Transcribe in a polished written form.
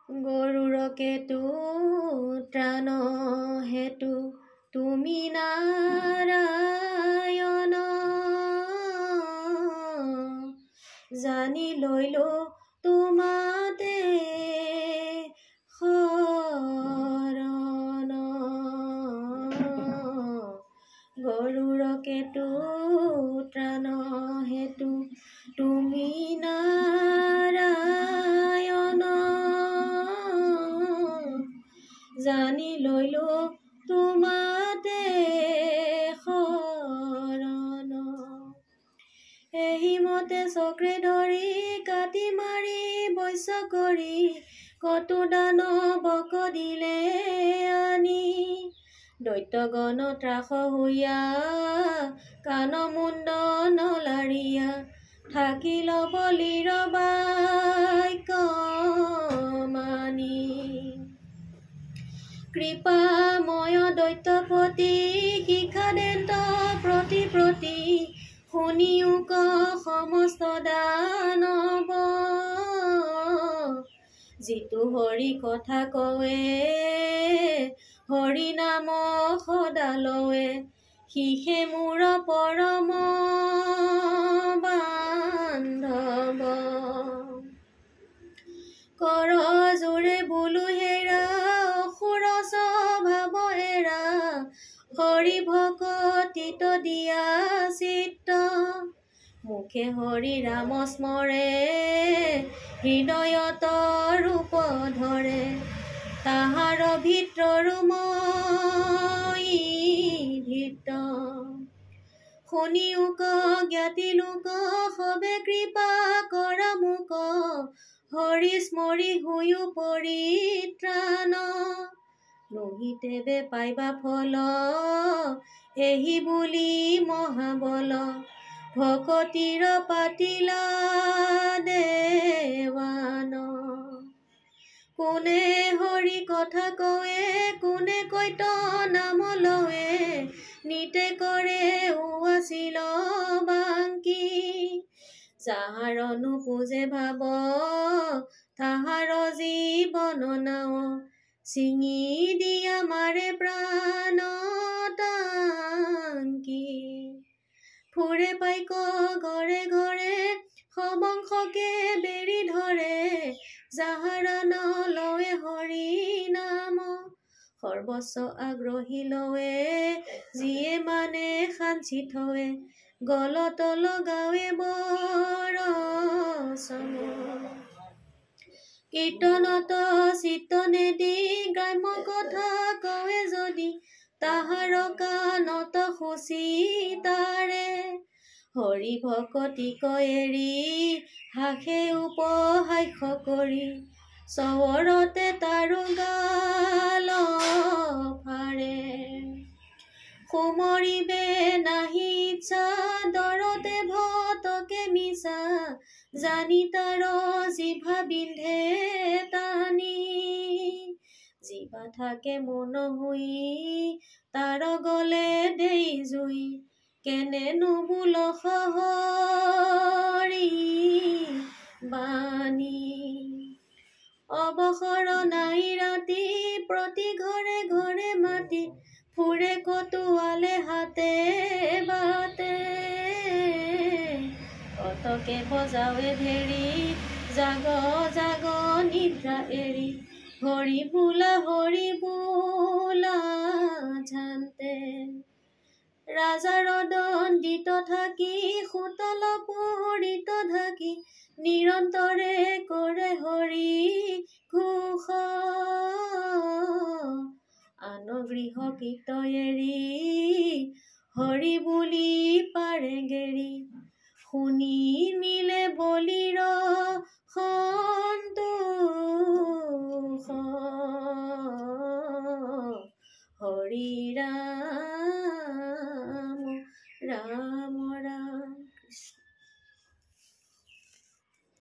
গৰুড়কেতু ত্ৰাণ হেতু তুমি নাৰায়ণ জানি লৈলো তোমাতে শৰণ গৰুড়কেতু ত্ৰাণ হেতু তুমি নাৰায়ণ জানি লৈলো তোমাতে শৰণ এহিমতে চক্ৰে ধৰি কাটি মাৰি বৈশ্য কৰি কটু দানৱক দিলে আনি দৈত্যগণ ত্ৰাস হৈয়া কাণ মুণ্ডন লাৰিয়া থাকিল বলিৰ বাক্য মানি কৃপাময় দৈত্যপতি শিখাদেন্ত প্ৰতি শুনিও ক সমস্ত দানৱ যিটো হৰি কথা কৱে হৰি নাম সদা লৱে সিহে মোৰ পৰম বান্ধৱ কৰ জোৰে বোলো হেৰা অসুৰ স্বভাৱ এৰা হৰি ভকতিত দিয়া চিত্ত মুখে হৰি ৰাম স্মৰে হৃদয়ত ৰূপ ধৰে তাহাৰ ভিতৰু মই ভিত শুনিও ক জ্ঞাতি লোক সবে কৃপা কৰা মোক হৰি স্মৰি হৈও পৰিত্ৰাণ লোহিতেবে পাইবা ফল এহি বুলি মহাবল ভকতিৰ পাতিলা দেৱান কোনে হৰি কথা কৱে কোনে কৈত নাম লৱে নিতে কৰে উৱাচিল বাংকি যাহাৰ নুপুজে ভাব তাহাৰ জীৱন নাও ছিঙি দিয়া মাৰে প্ৰাণ টাংকি ফুৰে পাইক ঘৰে ঘৰে সবংশকে বেৰি ধৰে যাহাৰ নলৱে হৰি নাম সৰ্বস্ব আগ্ৰহী লৱে যিয়ে মানে সাঞ্চি থৱে গলত লগাৱে বৰ চম কীৰ্তনত চিত্ত নেদি গ্ৰাম্য কথা কৱে যদি তাহাৰ কাণত খুচি তাৰে হৰি ভকতিক এৰি হাসে উপহাস্য কৰি চৱৰতে তাৰো গাল ফাৰে সুমৰিবে নাহি ইচ্ছা দৰতে ভতকে মিছা জানি তাৰ জিভা বিন্ধে টানি জিভা থাকে মন হুই তাৰ গলে দেই জুই কেনে নুবুল হৰি বাণী অৱসৰ নাই ৰাতি প্ৰতি ঘৰে ঘৰে মাতি ফুৰে কটুৱালে হাতে বাতে কতকে বজাৱে ভেৰি জাগ জাগ নিদ্ৰা এৰি হৰি বোলা ঝান্তে ৰাজাৰ দণ্ডিত থাকি সুতল পুৰিত ঢাকি নিৰন্তৰে কৰে হৰি ঘোষ আন গৃহ কীৰ্ত এৰি হৰি বুলি পাৰে গেৰি শুনি মিলে বলিৰ সন্তোষ হৰি ৰাম